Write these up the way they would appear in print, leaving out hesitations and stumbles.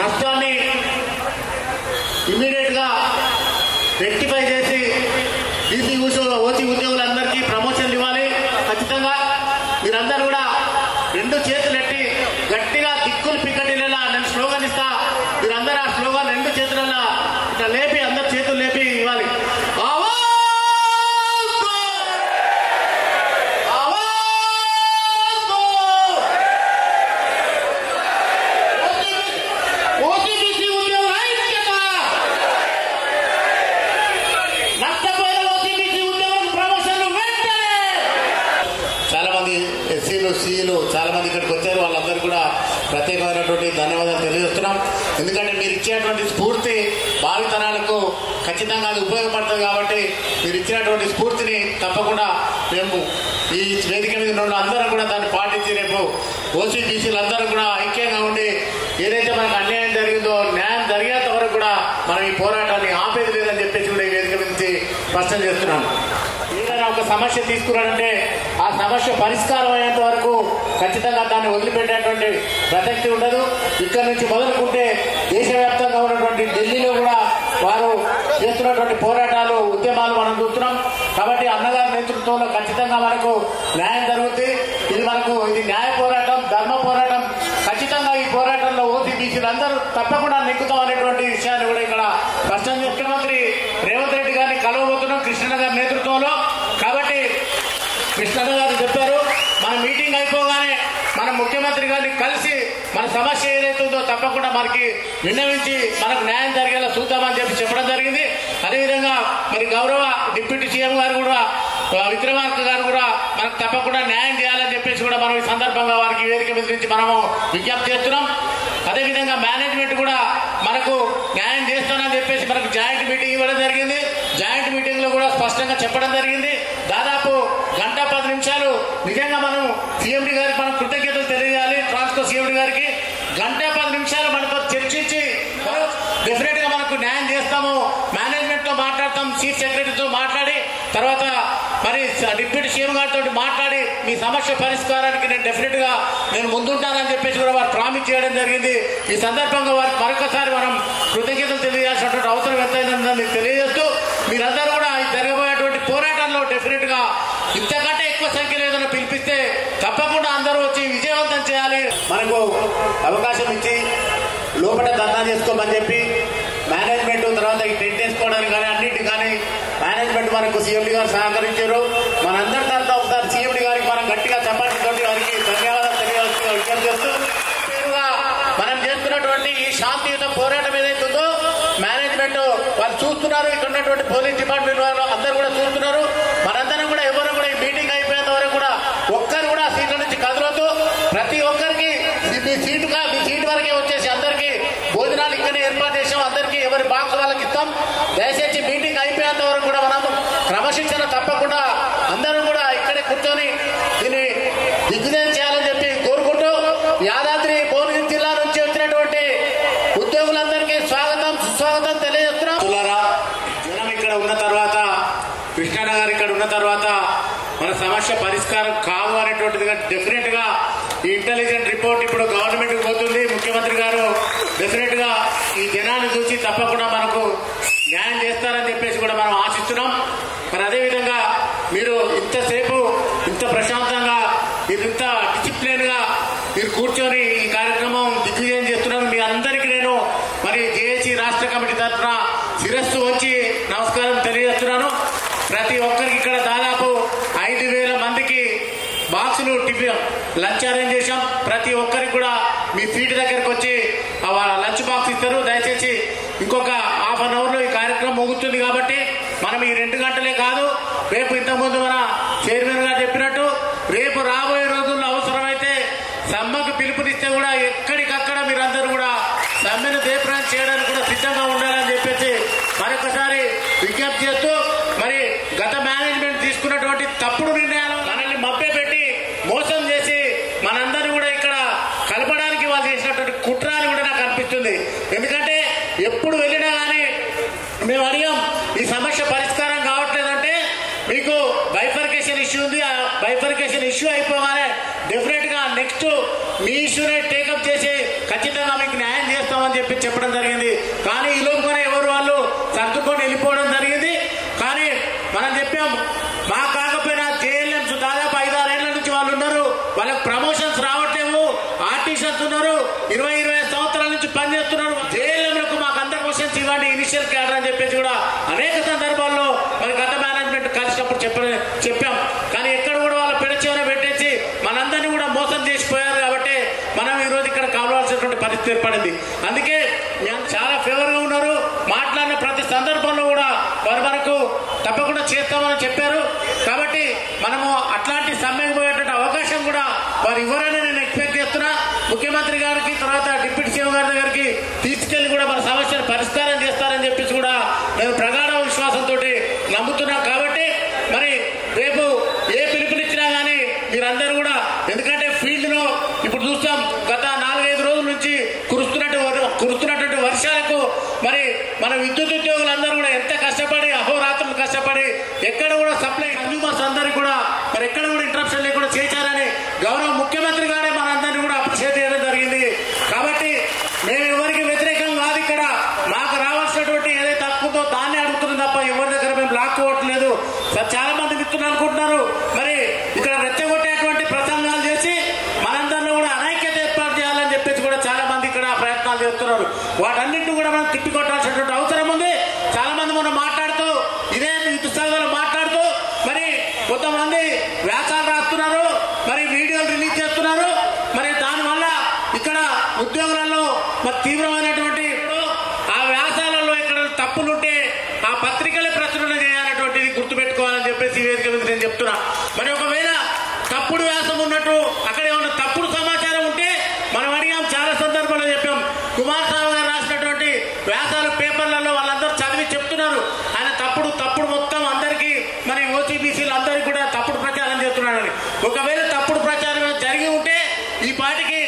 నష్టాన్ని ఇమ్మీడియట్ గా రెక్టిఫై చేసి బీసీ ఓసీ ఉద్యోగులందరికీ ప్రమోషన్లు ఇవ్వాలి. ఖచ్చితంగా మీరందరూ కూడా రెండు చేతులు ఎట్టి గట్టిగా దిక్కులు పిక్కటిలేలా నేను స్లోగన్ ఇస్తా. మీరందరూ ఆ స్లోగన్ రెండు చేతులలో ఇట్లా లేపి అందరు చేతులు లేపి ఇవ్వాలి. సీఈలు చాలా మంది ఇక్కడికి వచ్చారు. వాళ్ళందరూ కూడా ప్రత్యేకమైనటువంటి ధన్యవాదాలు తెలియజేస్తున్నాం. ఎందుకంటే మీరు ఇచ్చేటువంటి స్ఫూర్తి భావితరాలకు ఖచ్చితంగా అది ఉపయోగపడుతుంది. కాబట్టి మీరు ఇచ్చినటువంటి స్ఫూర్తిని తప్పకుండా మేము ఈ వేదిక మీద ఉన్న అందరం కూడా దాన్ని పాటించి రేపు ఓసీ బీసీలు అందరూ కూడా ఐక్యంగా ఉండి ఏదైతే మనకు అన్యాయం జరిగిందో న్యాయం జరిగేంత వరకు కూడా మనం ఈ పోరాటాన్ని ఆపేది లేదని చెప్పేసి కూడా ఈ వేదిక నుంచి స్పష్టం చేస్తున్నాను. ఏదైనా ఒక సమస్య తీసుకున్నాడంటే ఆ సమస్య పరిష్కారం అయ్యేంత వరకు ఖచ్చితంగా దాన్ని వదిలిపెట్టేటువంటి ప్రసక్తి ఉండదు. ఇక్కడ నుంచి మొదలుకుంటే దేశవ్యాప్తంగా ఉన్నటువంటి ఢిల్లీలో కూడా వారు చేస్తున్నటువంటి పోరాటాలు ఉద్యమాలు మనం చూస్తున్నాం. కాబట్టి అన్నగారి నేతృత్వంలో ఖచ్చితంగా మనకు న్యాయం జరుగుతుంది. ఇది న్యాయ పోరాటం, ధర్మ పోరాటం. ఖచ్చితంగా ఈ పోరాటంలో ఓసీ బీసీలు అందరూ తప్పకుండా నెక్కుతాం అనేటువంటి విషయాన్ని కూడా ఇక్కడ స్పష్టం ముఖ్యమంత్రి రేవంత్ రెడ్డి గారిని కలవబోతున్నాం కృష్ణన్న గారి నేతృత్వంలో. కాబట్టి కృష్ణన్న గారు చెప్పారు మన మీటింగ్ అయిపోగానే మన ముఖ్యమంత్రి గారిని కలిసి మన సమస్య ఏదైతుందో తప్పకుండా మనకి విన్నవించి మనకు న్యాయం జరిగేలా చూద్దామని చెప్పడం జరిగింది. అదేవిధంగా మరి గౌరవ డిప్యూటీ సీఎం గారు కూడా విక్రమార్క గారు కూడా మనకు తప్పకుండా న్యాయం చేయాలని చెప్పేసి కూడా మనం ఈ సందర్భంగా వారికి వేదిక మీద నుంచి మనము విజ్ఞప్తి చేస్తున్నాం. అదేవిధంగా మేనేజ్మెంట్ కూడా మనకు న్యాయం చేస్తానని చెప్పేసి మనకు జాయింట్ మీటింగ్ ఇవ్వడం జరిగింది. జాయింట్ మీటింగ్ లో కూడా స్పష్టంగా చెప్పడం జరిగింది. దాదాపు 1:10 నిమిషాలు నిజంగా మనం సీఎండీ గారికి మనం కృతజ్ఞతలు తెలియజేయాలి. ట్రాన్స్కో సీఎండీ గారికి 1:10 నిమిషాలు మనతో చర్చించి డెఫినెట్ గా మనకు న్యాయం చేస్తాము, మేనేజ్మెంట్ తో మాట్లాడతాం, చీఫ్ సెక్రటరీతో మాట్లాడి తర్వాత మరి డిప్యూటీ సీఎం గారితో మాట్లాడి మీ సమస్య పరిష్కారానికి నేను డెఫినెట్ గా నేను ముందుంటానని చెప్పేసి కూడా వారు ప్రామిస్ చేయడం జరిగింది. ఈ సందర్భంగా వారికి మరొకసారి మనం కృతజ్ఞతలు తెలియజేయాల్సినటువంటి అవసరం ఎంతైందని తెలియజేస్తూ మీరందరూ కూడా జరగబోయేటువంటి పోరాటంలో డెఫినెట్ గా ఇంతకంటే ఎక్కువ సంఖ్యలో ఏదైనా పిలిపిస్తే తప్పకుండా అందరూ వచ్చి విజయవంతం చేయాలి. మనకు అవకాశం ఇచ్చి లోపల ధర్నా చేసుకోమని చెప్పి మేనేజ్మెంట్ తర్వాత ఈ టెంట్ వేసుకోవడానికి కానీ అన్నింటి కానీ మేనేజ్మెంట్ మనకు సీఎండీ గారు సహకరించారు. మనందరి తరఫున ఒకసారి సీఎండీ గారికి మనం గట్టిగా చప్పట్లతోటి వారికి ధన్యవాదాలు తెలియజేస్తూ విజ్ఞప్తి చేస్తూ పేరుగా మనం చేస్తున్నటువంటి ఈ శాంతియుత పోరాటం ఏదైతుందో మేనేజ్మెంట్ వాళ్ళు చూస్తున్నారు. ఇక్కడ ఉన్నటువంటి పోలీస్ డిపార్ట్మెంట్ వాళ్ళు అందరూ కూడా చూస్తున్నారు. మనందరం కూడా ఎవరు కూడా ఈ మీటింగ్ అయిపోయేంత వరకు కూడా ఒక్కరు కూడా సీట్ల నుంచి కదలొద్దు. ప్రతి ఒక్కరికి మీ సీటు వరకే వచ్చేసి అందరికీ భోజనాలు ఇక్కడే ఏర్పాటు చేసాం. అందరికీ ఎవరి బాక్స్ వాళ్ళకి ఇస్తాం. దయచేసి మీటింగ్ అయిపోయేంత వరకు కూడా మనం క్రమశిక్షణ తప్పకుండా అందరూ కూడా ఇక్కడే కూర్చొని దీన్ని దిగ్విజయం చేయాలని చెప్పి కోరుకుంటూ యాదాద్రి భువనగిరి జిల్లా నుంచి వచ్చినటువంటి ఉద్యోగులందరికీ స్వాగతం సుస్వాగతం తెలియజేస్తున్నాం. జనం ఇక్కడ ఉన్న తర్వాత కృష్ణన్న గారు ఇక్కడ ఉన్న తర్వాత మన సమస్య పరిష్కారం కాదు అనేటువంటిది డెఫినెట్ గా ఈ ఇంటెలిజెంట్ రిపోర్ట్ ఇప్పుడు గవర్నమెంట్ కి పోతుంది. ముఖ్యమంత్రి గారు డెఫినెట్ గా ఈ జనాన్ని చూసి తప్పకుండా మనకు న్యాయం చేస్తారని చెప్పేసి కూడా మనం ఆశిస్తున్నాం. మరి అదేవిధంగా మీరు ఇంతసేపు ఇంత ప్రశాంతంగా ఇంత డిసిప్లిన్ గా మీరు కూర్చొని ఈ కార్యక్రమం దిగ్విజయం చేస్తున్నారు. మీ అందరికీ నేను మరి జేఏసీ రాష్ట్ర కమిటీ తరఫున శిరస్సు వచ్చి నమస్కారం తెలియజేస్తున్నాను. ప్రతి ఒక్కరికి ఇక్కడ దాదాపు 5,000 మందికి బాక్సులు లంచ్ అరేంజ్ చేశాం. ప్రతి ఒక్కరికి కూడా మీ సీటు దగ్గరకు వచ్చి లంచ్ బాక్స్ ఇస్తారు. దయచేసి ఇంకొక ½ an hour లో ఈ కార్యక్రమం ముగుతుంది. కాబట్టి మనం ఈ 2 గంటలే కాదు, రేపు ఇంతకుముందు మన చైర్మన్ గారు చెప్పినట్టు రేపు రాబోయే రోజుల్లో అవసరమైతే సమ్మెకు పిలుపునిస్తే కూడా ఎక్కడికక్కడ మీరందరూ కూడా సమ్మెను జయప్రదం చేయడానికి కూడా సిద్ధంగా ఉండాలని చెప్పేసి మరొకసారి విజ్ఞప్తి చేస్తూ మరి గత మేనేజ్మెంట్ తీసుకున్నటువంటి తప్పుడు నిర్ణయాలు మనల్ని మభ్యపెట్టి మోసం చేసి మనందరినీ కూడా ఇక్కడ కలపడానికి వాళ్ళు చేసినటువంటి కుట్ర అని కూడా నాకు అనిపిస్తుంది. ఎందుకంటే ఎప్పుడు వెళ్ళినా కానీ మేము అడిగాం ఈ సమస్య పరిష్కారం కావట్లేదంటే మీకు బైఫర్కేషన్ ఇష్యూ ఉంది. ఆ బైఫర్కేషన్ ఇష్యూ అయిపోగానే డెఫినెట్ గా నెక్స్ట్ మీ ఇష్యూనే టేకప్ చేసి ఖచ్చితంగా మీకు న్యాయం చేస్తామని చెప్పి చెప్పి చెప్పడం జరిగింది. కానీ ఈ లోపునే ఎవరు వాళ్ళు సర్దుకొని వెళ్ళిపోవడం జరిగింది. కానీ మనం చెప్పాం, మా కాకపోయినా జేఎల్ఎంస్ దాదాపు 5-6 ఏళ్ల నుంచి వాళ్ళు ఉన్నారు, వాళ్ళకి ప్రమోషన్స్ రావట్లేవు. ఆర్టిస్టర్స్ ఉన్నారు, 20-25 సంవత్సరాల నుంచి పనిచేస్తున్నారు. జేఎల్ఎంలకు మాకు అందరి క్వశ్చన్స్ ఇవ్వండి, ఇనిషియల్ క్యాడర్ అని చెప్పేసి కూడా అనేక సందర్భాల్లో మరి గత మేనేజ్మెంట్ కలిసినప్పుడు చెప్పాం. కానీ ఎక్కడ కూడా వాళ్ళ పెడచేవన పెట్టేసి మనందరినీ కూడా మోసం చేసిపోయారు. కాబట్టి మనం ఈ రోజు ఇక్కడ కావాల్సినటువంటి పరిస్థితి ఏర్పడింది. అందుకే చాలా ఫేవర్ గా ఉన్నారు. మాట్లాడిన ప్రతి సందర్భంలో కూడా వారు మనకు తప్పకుండా చేస్తామని చెప్పారు. కాబట్టి మనము అట్లాంటి సమ్మెకు పోయేటువంటి అవకాశం కూడా వారు ఇవ్వరని నేను ఎక్స్పెక్ట్ చేస్తున్నా. ముఖ్యమంత్రి గారికి తర్వాత డిప్యూటీ సీఎం గారి దగ్గరికి తీసుకెళ్లి కూడా మన సమస్యను పరిష్కారం చేస్తారని చెప్పేసి కూడా నేను ప్రగాఢ విశ్వాసంతో నమ్ముతున్నా. కాబట్టి మరి రేపు ఏ పిలుపునిచ్చినా కానీ మీరందరూ కూడా, ఎందుకంటే ఫీల్డ్ లో ఇప్పుడు చూస్తాం గత 4-5 రోజుల నుంచి కురుస్తున్నటువంటి వర్షాలకు మరి మన విద్యుత్ ఉద్యోగులందరూ కూడా ఎంత కష్టపడి అహోరాత్రులు కష్టపడి ఎక్కడ కూడా సప్లై కన్జ్యూమర్స్ అందరికీ కూడా మరి ఎక్కడ కూడా ఇంటరప్షన్ లేకుండా చేశారని గౌరవ ముఖ్యమంత్రి గారే మనందరినీ కూడా అప్రిషియేట్ చేయడం జరిగింది. కాబట్టి మేము ఎవరికి వ్యతిరేకం కాదు. ఇక్కడ మాకు రావాల్సినటువంటి ఏదైతే తక్కువతో దాన్ని అడుగుతున్నాం తప్ప ఎవరి దగ్గర మేము లాక్కోవట్లేదు. చాలా మంది మిత్రులు అనుకుంటున్నారు మరి ఇక్కడ రెచ్చగొట్టేటువంటి ప్రసంగాలు చేసి మనందరిలో కూడా అనైక్యత ఏర్పాటు చేయాలని చెప్పేసి కూడా చాలా మంది ఇక్కడ ప్రయత్నాలు చేస్తున్నారు. వాటన్నింటినీ కూడా మనం తిప్పికొట్టాల్సినటువంటి అవసరం ఉంది. చాలా మంది మనం మాట్లాడుతూ ఇదే ఉత్సాహాలు మాట్లాడుతూ మరి కొంతమంది వ్యాసాలు రాస్తున్నారు, మరి వీడియోలు రిలీజ్ చేస్తున్నారు. మరి దానివల్ల ఇక్కడ ఉద్యోగులలో మరి తీవ్రమైనటువంటి ఆ వ్యాసాలలో ఇక్కడ తప్పులుంటే ఆ పత్రికలే ప్రచురణ చేయాలన్నటువంటిది గుర్తుపెట్టుకోవాలని చెప్పేసి ఈ వేదిక మీద నేను చెప్తున్నా. మరి ఒకవేళ తప్పుడు వ్యాసం ఉన్నట్టు అక్కడ ఏమన్నా తప్పుడు సమాచారం ఉంటే మనం అడిగాం, చాలా సందర్భాల్లో చెప్పాం. కుమారస్వామి గారు రాసినటువంటి వ్యాసాలు పేపర్లలో వాళ్ళందరూ చదివి చెప్తున్నారు. ఆయన తప్పుడు మొత్తం అందరికీ మరి ఓసీబీసీలు అందరికీ కూడా తప్పుడు ప్రచారం చేస్తున్నాడని. ఒకవేళ తప్పుడు ప్రచారం జరిగి ఉంటే ఈ పార్టీకి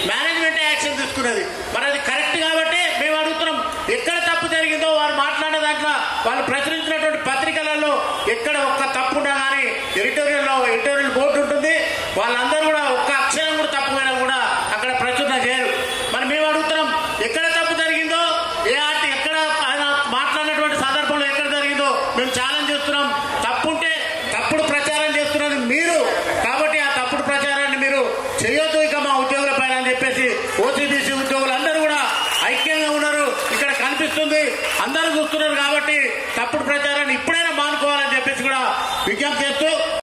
మేనేజ్మెంట్ యాక్షన్ తీసుకున్నది. మరి అది కరెక్ట్ కాబట్టి మేము అడుగుతున్నాం, ఎక్కడ తప్పు జరిగిందో వారు మాట్లాడే దాంట్లో వాళ్ళు ప్రచురించినటువంటి పత్రికలలో ఎక్కడ ఒక్క తప్పు ఉన్నా కానీ ఎడిటోరియల్ బోర్డు ఉంటుంది. వాళ్ళందరూ కూడా ఒక్క అక్షరం కూడా తప్పుమైనా కూడా అక్కడ ప్రచురణ చేయరు. మరి మేము అడుగుతున్నాం, ఎక్కడ తప్పు జరిగిందో ఎక్కడ ఆయన మాట్లాడినటువంటి సందర్భంలో ఎక్కడ జరిగిందో మేము ఛాలెంజ్ చేస్తున్నాం. తప్పుంటే తప్పుడు ప్రచారం చేస్తున్నది మీరు, కాబట్టి ఆ తప్పుడు ప్రచారాన్ని మీరు చేయొద్దు ఇక మా ఉద్యోగుల పైన అని చెప్పేసి ఓసీబీసీ ఉద్యోగులు అందరూ కూడా ఐక్యంగా ఉన్నారు. ఇక్కడ కనిపిస్తుంది, అందరూ చూస్తున్నారు. కాబట్టి తప్పుడు ప్రచారాన్ని ఇప్పుడైనా మానుకోవాలని చెప్పేసి కూడా విజ్ఞప్తి చేస్తూ